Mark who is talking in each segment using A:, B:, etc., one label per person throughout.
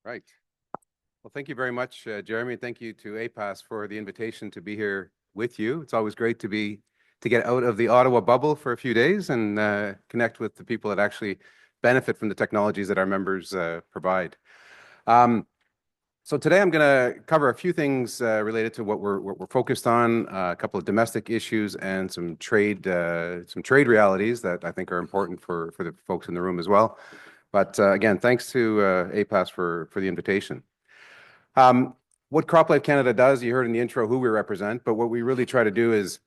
A: Right. Well, thank you very much, Jeremy. Thank you to APAS for the invitation to be here with you. It's always great to get out of the Ottawa bubble for a few days and connect with the people that actually benefit from the technologies that our members provide. Um, so today I'm going to cover a few things related to what we're focused on, a couple of domestic issues, and some trade realities that I think are important for the folks in the room as well. But again, thanks to APAS for the invitation. What CropLife Canada does, you heard in the intro who we represent, but what we really try to do is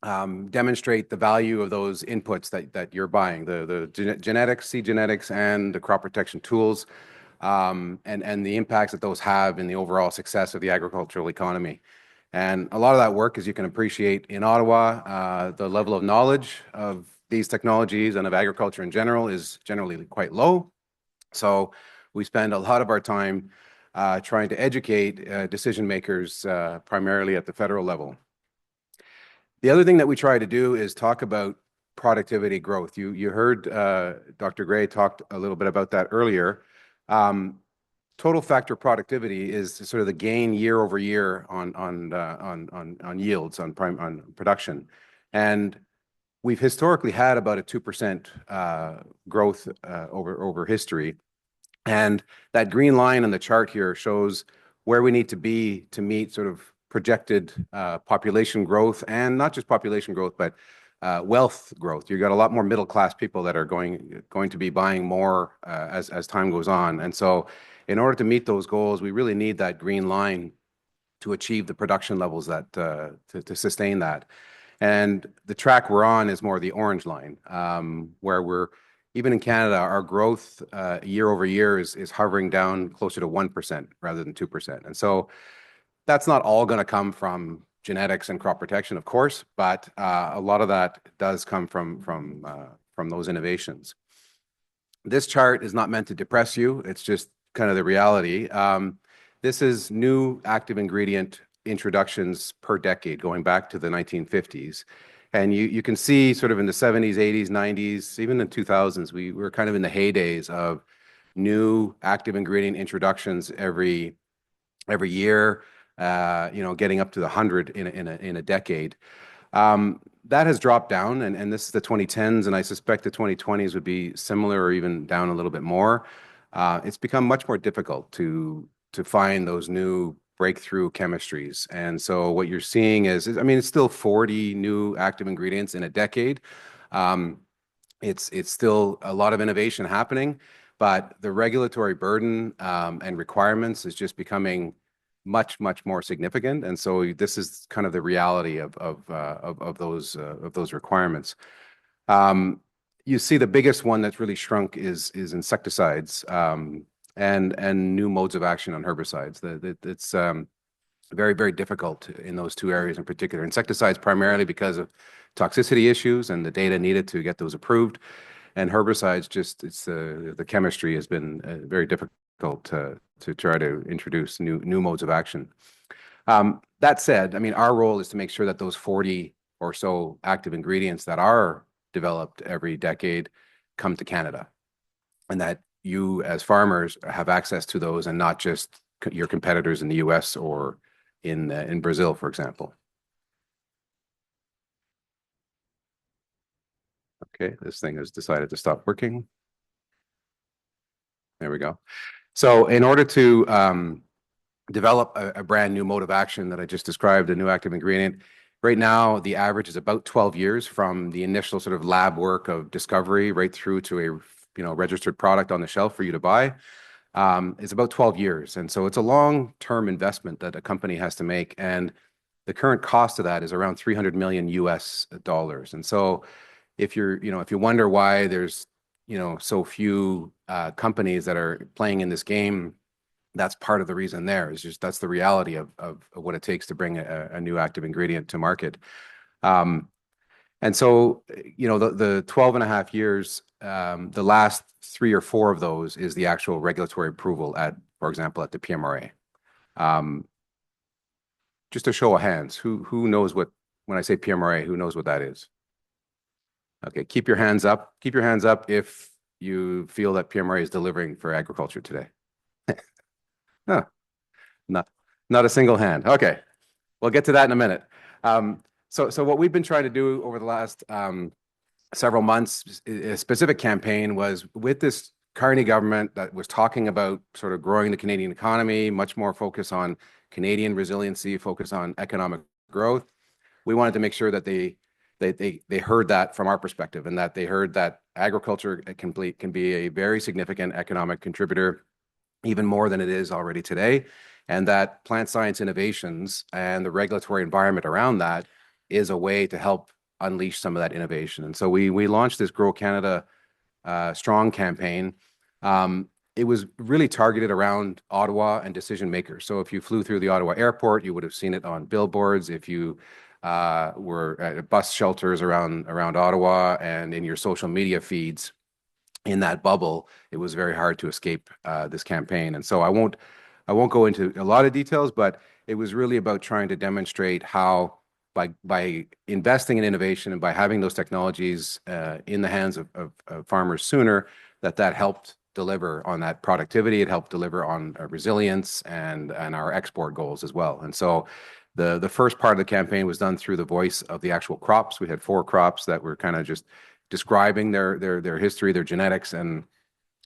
A: demonstrate the value of those inputs that you're buying, the genetics, seed genetics, and the crop protection tools, and the impacts that those have in the overall success of the agricultural economy. And a lot of that work, as you can appreciate in Ottawa, the level of knowledge of these technologies and of agriculture in general is generally quite low. So we spend a lot of our time trying to educate decision makers primarily at the federal level. The other thing that we try to do is talk about productivity growth. You heard Dr. Gray talked a little bit about that earlier. Total factor productivity is sort of the gain year over year on yields on production, and we've historically had about a 2% growth over history. And that green line on the chart here shows where we need to be to meet sort of projected population growth, and not just population growth, but wealth growth. You've got a lot more middle class people that are going to be buying more as time goes on. And so in order to meet those goals, we really need that green line to achieve the production levels that to sustain that. And the track we're on is more the orange line, where we're even in Canada, our growth year over year is hovering down closer to 1% rather than 2%. And so that's not all going to come from genetics and crop protection, of course, but a lot of that does come from those innovations. This chart is not meant to depress you. It's just kind of the reality. This is new active ingredient introductions per decade, going back to the 1950s. And you can see sort of in the 70s, 80s, 90s, even in the 2000s, we were kind of in the heydays of new active ingredient introductions every year, getting up to the 100 in a decade. That has dropped down, and this is the 2010s, and I suspect the 2020s would be similar or even down a little bit more. It's become much more difficult to find those new breakthrough chemistries. And so what you're seeing is, I mean, it's still 40 new active ingredients in a decade. It's still a lot of innovation happening, but the regulatory burden and requirements is just becoming much more significant. And so this is kind of the reality of those requirements. You see the biggest one that's really shrunk is insecticides and new modes of action on herbicides. It's very difficult in those two areas in particular. Insecticides primarily because of toxicity issues and the data needed to get those approved, and herbicides just the chemistry has been very difficult to try to introduce new modes of action. That said, I mean, our role is to make sure that those 40 or so active ingredients that are developed every decade come to Canada, and that you as farmers have access to those and not just your competitors in the US or in Brazil, for example. Okay, this thing has decided to stop working. There we go. So in order to develop a brand new mode of action that I just described, a new active ingredient, right now the average is about 12 years from the initial sort of lab work of discovery right through to a registered product on the shelf for you to buy. It's about 12 years. And so it's a long-term investment that a company has to make. And the current cost of that is around $300 million US. And so if you wonder why there's, so few companies that are playing in this game, that's part of the reason there. Is just that's the reality of what it takes to bring a new active ingredient to market. And so, the 12 and a half years, the last 3 or 4 of those is the actual regulatory approval for example, at the PMRA. Just a show of hands, who knows when I say PMRA, who knows what that is? Okay, keep your hands up. Keep your hands up if you feel that PMRA is delivering for agriculture today. Huh, not not a single hand. Okay, we'll get to that in a minute. So what we've been trying to do over the last several months, a specific campaign was with this Carney government that was talking about sort of growing the Canadian economy, much more focus on Canadian resiliency, focus on economic growth. We wanted to make sure that they heard that from our perspective, and that they heard that agriculture can be a very significant economic contributor, even more than it is already today, and that plant science innovations and the regulatory environment around that is a way to help unleash some of that innovation. And so we launched this Grow Canada Strong campaign. It was really targeted around Ottawa and decision makers. So if you flew through the Ottawa airport, you would have seen it on billboards. If you were at bus shelters around Ottawa and in your social media feeds in that bubble, it was very hard to escape this campaign. And so I won't go into a lot of details, but it was really about trying to demonstrate how by investing in innovation and by having those technologies in the hands of farmers sooner, that helped deliver on that productivity. It helped deliver on resilience and our export goals as well. And so the first part of the campaign was done through the voice of the actual crops. We had 4 crops that were kind of just describing their history, their genetics, and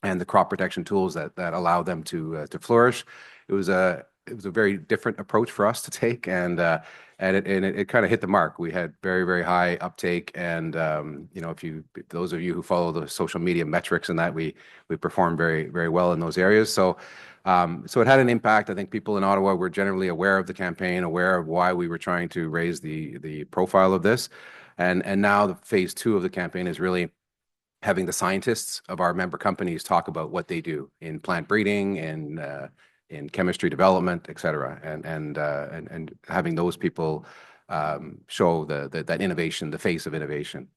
A: the crop protection tools that allow them to flourish. It was a very different approach for us to take, and it kind of hit the mark. We had very high uptake, and if those of you who follow the social media metrics and that, we performed very well in those areas. So it had an impact. I think people in Ottawa were generally aware of the campaign, aware of why we were trying to raise the profile of this, and now the phase 2 of the campaign is really having the scientists of our member companies talk about what they do in plant breeding and in chemistry development, et cetera, and having those people show that innovation, the face of innovation.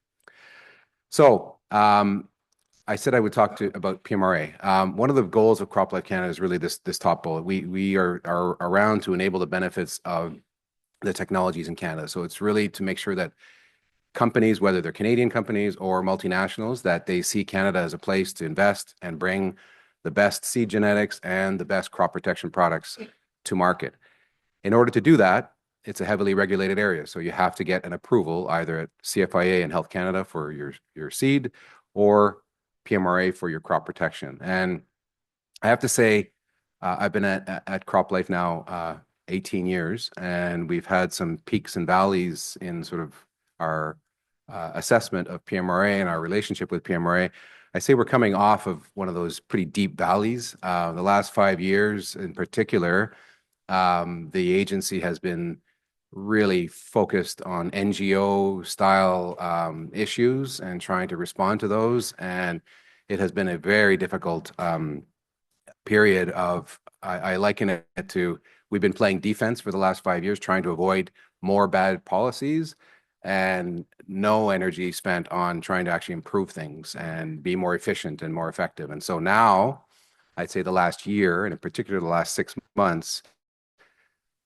A: So I said I would talk about PMRA. One of the goals of CropLife Canada is really this top bullet. We are around to enable the benefits of the technologies in Canada. So it's really to make sure that companies, whether they're Canadian companies or multinationals, that they see Canada as a place to invest and bring the best seed genetics and the best crop protection products to market. In order to do that, it's a heavily regulated area. So you have to get an approval either at CFIA and Health Canada for your seed, or PMRA for your crop protection. And I have to say, I've been at CropLife now 18 years, and we've had some peaks and valleys in sort of our assessment of PMRA and our relationship with PMRA. I say we're coming off of one of those pretty deep valleys. The last 5 years in particular, the agency has been really focused on NGO style issues and trying to respond to those. And it has been a very difficult period of, I liken it to, we've been playing defense for the last 5 years, trying to avoid more bad policies, and no energy spent on trying to actually improve things and be more efficient and more effective. And so now, I'd say the last year, and in particular the last 6 months,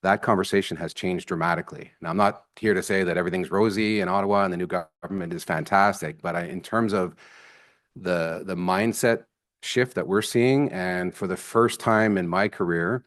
A: that conversation has changed dramatically. Now, I'm not here to say that everything's rosy in Ottawa and the new government is fantastic, but in terms of the mindset shift that we're seeing, and for the first time in my career,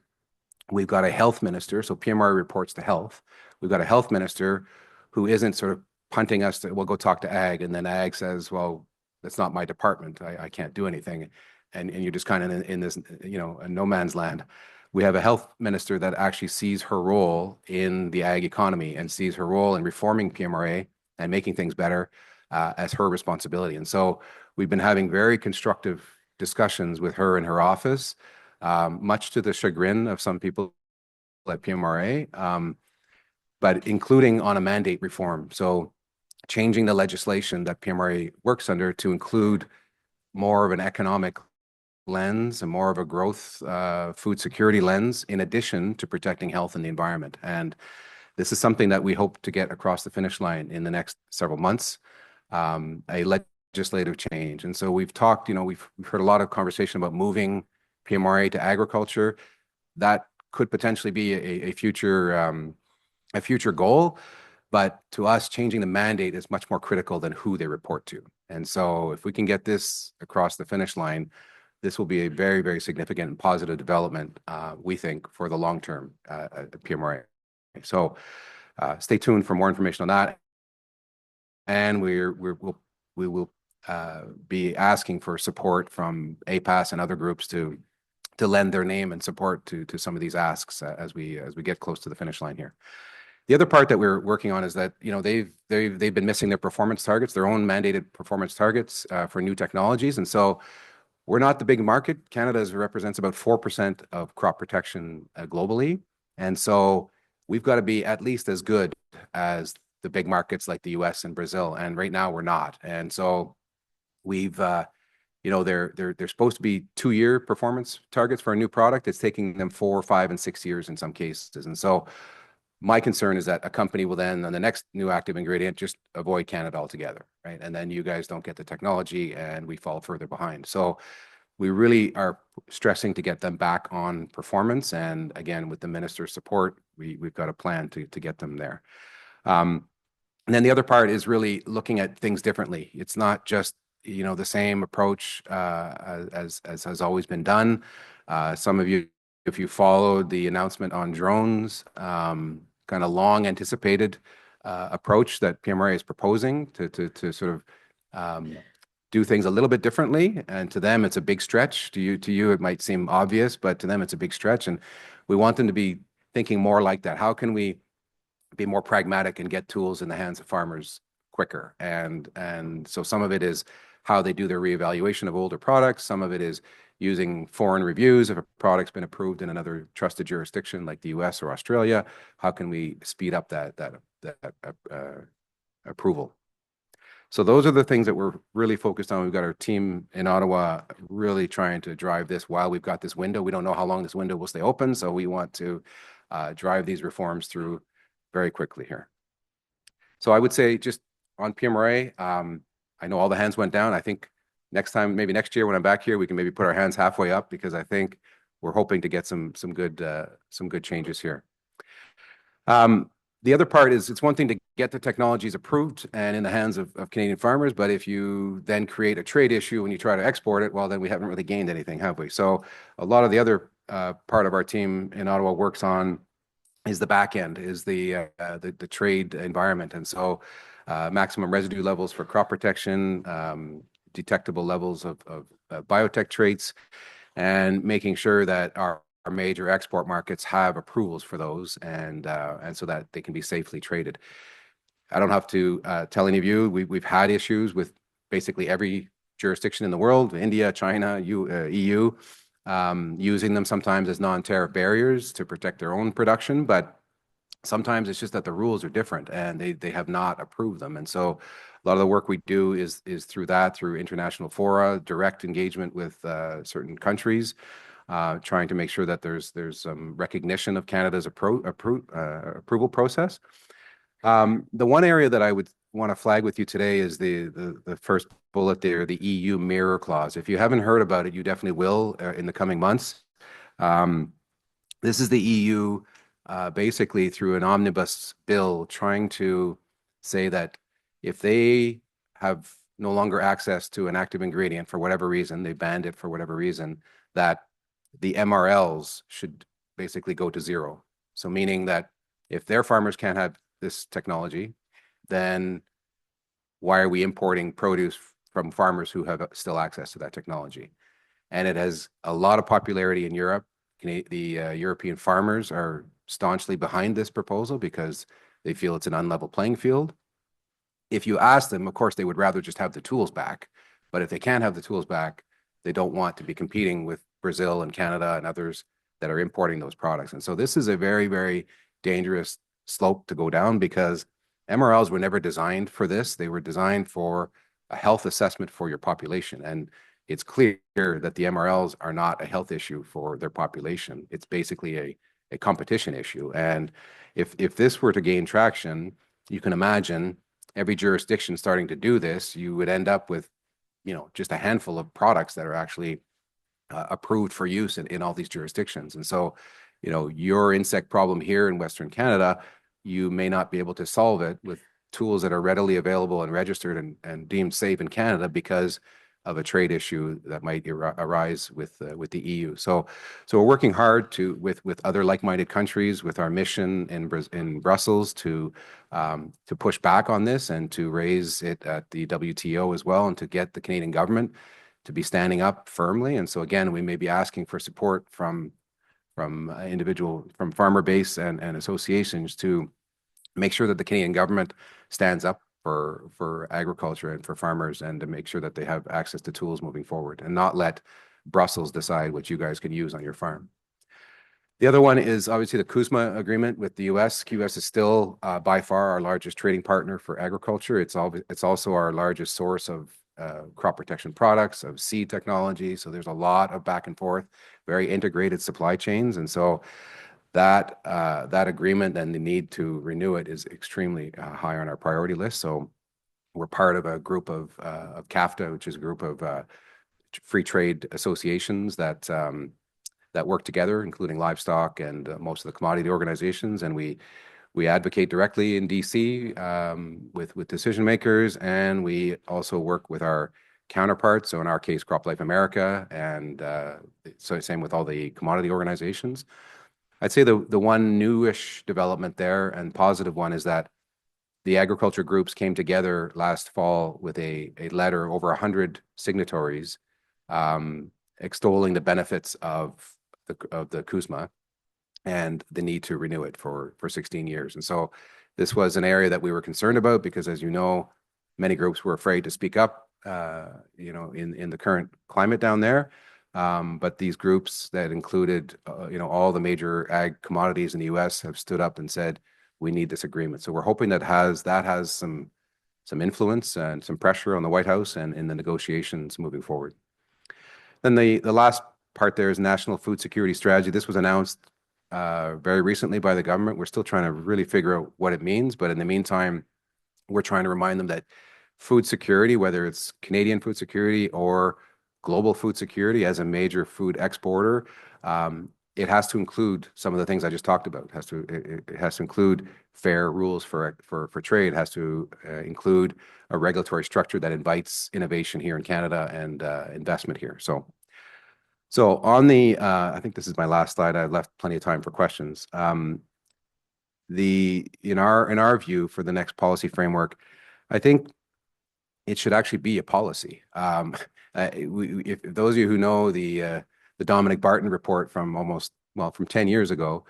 A: we've got a health minister, so PMRA reports to health. We've got a health minister who isn't sort of punting us to, well, go talk to ag, and then ag says, well, that's not my department. I can't do anything. And you're just kind of in this, no man's land. We have a health minister that actually sees her role in the ag economy and sees her role in reforming PMRA and making things better as her responsibility. And so we've been having very constructive discussions with her in her office, much to the chagrin of some people at PMRA, but including on a mandate reform. So changing the legislation that PMRA works under to include more of an economic lens and more of a growth food security lens, in addition to protecting health and the environment. And this is something that we hope to get across the finish line in the next several months, a legislative change. And so we've talked, we've heard a lot of conversation about moving PMRA to agriculture. That could potentially be a future goal, but to us, changing the mandate is much more critical than who they report to. And so if we can get this across the finish line, this will be a very, very significant and positive development, we think, for the long term at Pierre Moray. So stay tuned for more information on that. And we will be asking for support from APAS and other groups to lend their name and support to some of these asks as we get close to the finish line here. The other part that we're working on is that, you know, they've been missing their performance targets, their own mandated performance targets for new technologies, and so we're not the big market. Canada represents about 4% of crop protection globally, and so we've got to be at least as good as the big markets like the US and Brazil, and right now we're not. And so we've you know, they're supposed to be 2-year performance targets for a new product. It's taking them 4, 5, and 6 years in some cases. And so my concern is that a company will then, on the next new active ingredient, just avoid Canada altogether, right? And then you guys don't get the technology and we fall further behind. So we really are stressing to get them back on performance. And again, with the minister's support, we've got a plan to get them there. And then the other part is really looking at things differently. It's not just, you know, the same approach as has always been done. Some of you, if you followed the announcement on drones, kind of long anticipated approach that Pierre Moray is proposing to sort of do things a little bit differently. And to them, it's a big stretch. To you, it might seem obvious, but to them, it's a big stretch. And we want them to be thinking more like that. How can we be more pragmatic and get tools in the hands of farmers quicker? And so some of it is how they do their reevaluation of older products. Some of it is using foreign reviews. If a product's been approved in another trusted jurisdiction like the US or Australia, how can we speed up that approval? So those are the things that we're really focused on. We've got our team in Ottawa really trying to drive this while we've got this window. We don't know how long this window will stay open, so we want to drive these reforms through very quickly here. So I would say just on Pierre Moray, I know all the hands went down. I think next time, maybe next year when I'm back here, we can maybe put our hands halfway up because I think we're hoping to get some good changes here. The other part is it's one thing to get the technologies approved and in the hands of Canadian farmers, but if you then create a trade issue when you try to export it, well, then we haven't really gained anything, have we? So a lot of the other part of our team in Ottawa works on is the back end, is the trade environment. And so maximum residue levels for crop protection, detectable levels of biotech traits, and making sure that our major export markets have approvals for those and so that they can be safely traded. I don't have to tell any of you, we've had issues with basically every jurisdiction in the world, India, China, EU, using them sometimes as non-tariff barriers to protect their own production, but sometimes it's just that the rules are different and they have not approved them. And so a lot of the work we do is through international fora, direct engagement with certain countries, trying to make sure that there's some recognition of Canada's approval process. The one area that I would want to flag with you today is the first bullet there, the EU mirror clause. If you haven't heard about it, you definitely will in the coming months. This is the EU basically through an omnibus bill trying to say that if they have no longer access to an active ingredient for whatever reason, they banned it for whatever reason, that the MRLs should basically go to zero. So meaning that if their farmers can't have this technology, then why are we importing produce from farmers who have still access to that technology? And it has a lot of popularity in Europe. The European farmers are staunchly behind this proposal because they feel it's an unlevel playing field. If you ask them, of course, they would rather just have the tools back. But if they can't have the tools back, they don't want to be competing with Brazil and Canada and others that are importing those products. And so this is a very, very dangerous slope to go down because MRLs were never designed for this. They were designed for a health assessment for your population. And it's clear that the MRLs are not a health issue for their population. It's basically a competition issue. And if this were to gain traction, you can imagine every jurisdiction starting to do this, you would end up with, you know, just a handful of products that are actually approved for use in all these jurisdictions. And so, you know, your insect problem here in Western Canada, you may not be able to solve it with tools that are readily available and registered and deemed safe in Canada because of a trade issue that might arise with the EU. So we're working hard with other like-minded countries, with our mission in Brussels to push back on this and to raise it at the WTO as well, and to get the Canadian government to be standing up firmly. And so again, we may be asking for support from farmer base and associations to make sure that the Canadian government stands up for agriculture and for farmers, and to make sure that they have access to tools moving forward, and not let Brussels decide what you guys can use on your farm. The other one is obviously the CUSMA agreement with the US. US is still by far our largest trading partner for agriculture. It's also our largest source of crop protection products, of seed technology. So there's a lot of back and forth, very integrated supply chains. And so that agreement and the need to renew it is extremely high on our priority list. So we're part of a group of CAFTA, which is a group of free trade associations that work together, including livestock and most of the commodity organizations. And we advocate directly in DC with decision makers, and we also work with our counterparts. So in our case, CropLife America, and so same with all the commodity organizations. I'd say the one newish development there and positive one is that the agriculture groups came together last fall with a letter, over 100 signatories, extolling the benefits of the CUSMA and the need to renew it for 16 years. And so this was an area that we were concerned about because, as you know, many groups were afraid to speak up, in the current climate down there. But these groups that included, all the major ag commodities in the U.S. have stood up and said, we need this agreement. So we're hoping that has some influence and some pressure on the White House and in the negotiations moving forward. Then the last part there is National Food Security Strategy. This was announced very recently by the government. We're still trying to really figure out what it means, but in the meantime, we're trying to remind them that food security, whether it's Canadian food security or global food security as a major food exporter, it has to include some of the things I just talked about. It has to include fair rules for trade. It has to include a regulatory structure that invites innovation here in Canada and investment here. So on the, I think this is my last slide. I've left plenty of time for questions. In our view for the next policy framework, I think it should actually be a policy. If those of you who know the Dominic Barton report from 10 years ago,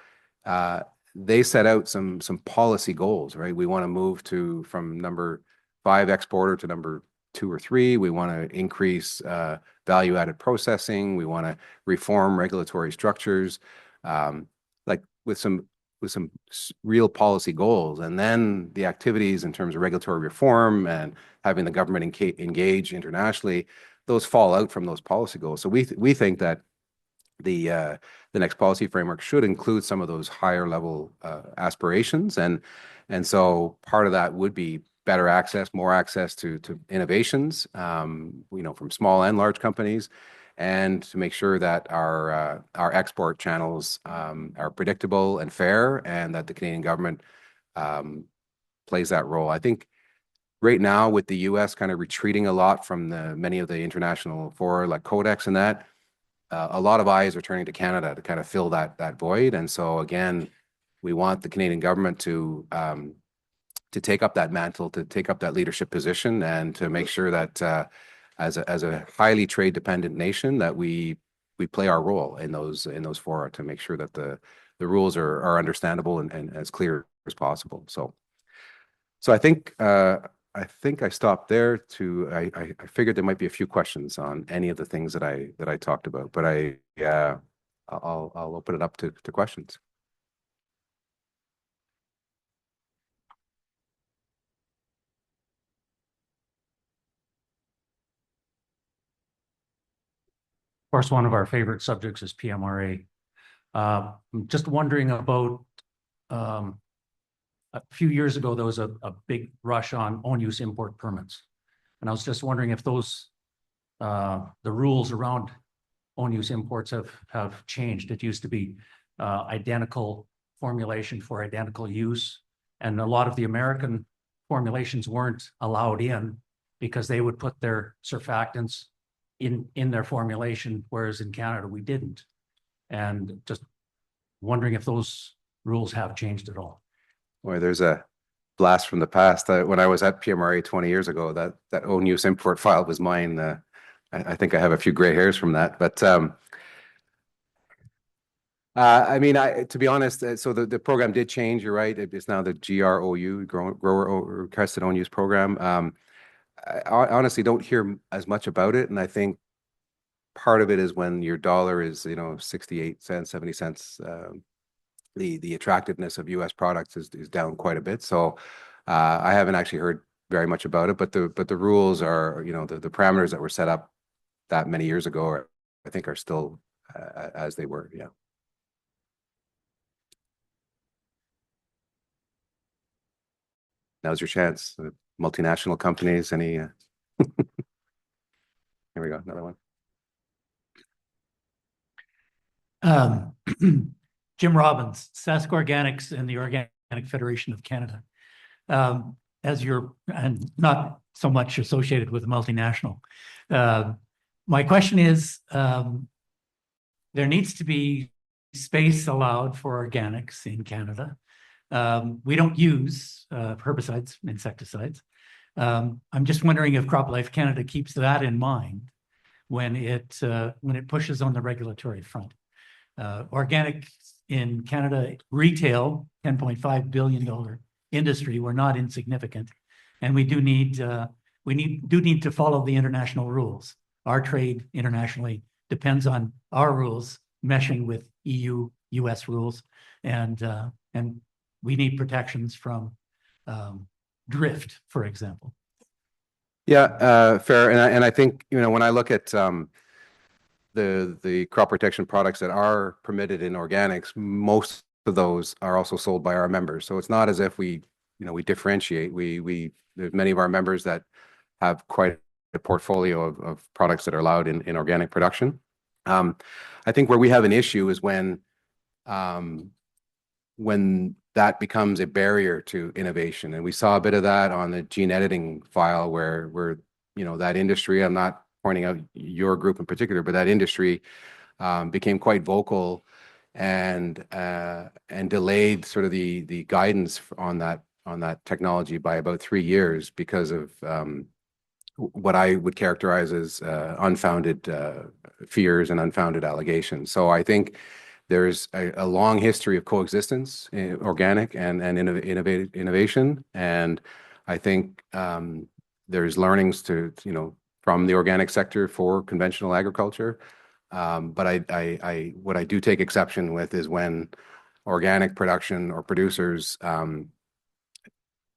A: they set out some policy goals, right? We want to move from number 5 exporter to number 2 or 3. We want to increase value-added processing. We want to reform regulatory structures, like with some real policy goals. And then the activities in terms of regulatory reform and having the government engage internationally, those fall out from those policy goals. So we think that the next policy framework should include some of those higher level aspirations, and so part of that would be better access, more access to innovations, from small and large companies, and to make sure that our export channels are predictable and fair, and that the Canadian government plays that role. I think right now, with the U.S. kind of retreating a lot from many of the international fora like Codex and that, a lot of eyes are turning to Canada to kind of fill that void. And so again, we want the Canadian government to take up that mantle, to take up that leadership position, and to make sure that as a highly trade dependent nation, that we play our role in those fora to make sure that the rules are understandable and as clear as possible. So I think I stopped there. I figured there might be a few questions on any of the things that I talked about, but I'll open it up to questions.
B: Of course, one of our favorite subjects is PMRA. I'm just wondering about a few years ago, there was a big rush on own-use import permits. And I was just wondering if those, the rules around own-use imports have changed. It used to be identical formulation for identical use. And a lot of the American formulations weren't allowed in because they would put their surfactants in their formulation, whereas in Canada, we didn't. And just wondering if those rules have changed at all.
A: Boy, there's a blast from the past. When I was at PMRA 20 years ago, that own use import file was mine. I think I have a few gray hairs from that, but I mean, to be honest, so the program did change. You're right. It's now the GROU, Grower Requested Own Use Program. I honestly don't hear as much about it, and I think part of it is when your dollar is 68 cents, 70 cents. The attractiveness of U.S. products is down quite a bit. So I haven't actually heard very much about it, but the rules are, the parameters that were set up that many years ago I think are still as they were. Yeah. Now's your chance. Multinational companies, any here we go, another one.
C: Jim Robbins, Sask Organics and the Organic Federation of Canada. As you're and not so much associated with a multinational. My question is, there needs to be space allowed for organics in Canada. We don't use herbicides, insecticides. I'm just wondering if CropLife Canada keeps that in mind when it pushes on the regulatory front. Organic in Canada, retail, $10.5 billion industry, we're not insignificant. And we do need to follow the international rules. Our trade internationally depends on our rules meshing with EU, US rules. And we need protections from drift, for example.
A: Yeah, fair. And I think, when I look at the crop protection products that are permitted in organics, most of those are also sold by our members. So it's not as if we differentiate. There's many of our members that have quite a portfolio of products that are allowed in organic production. I think where we have an issue is when that becomes a barrier to innovation. And we saw a bit of that on the gene editing file where that industry, I'm not pointing out your group in particular, but that industry became quite vocal and delayed sort of the guidance on that technology by about 3 years because of what I would characterize as unfounded fears and unfounded allegations. So I think there's a long history of coexistence in organic and innovation, and I think there's learnings from the organic sector for conventional agriculture. But what I do take exception with is when organic production or producers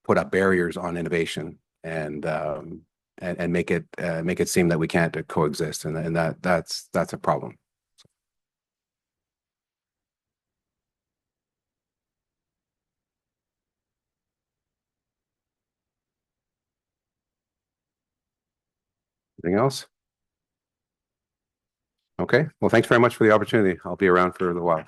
A: put up barriers on innovation and make it seem that we can't coexist, and that's a problem. Anything else? Okay. Well, thanks very much for the opportunity. I'll be around for a while.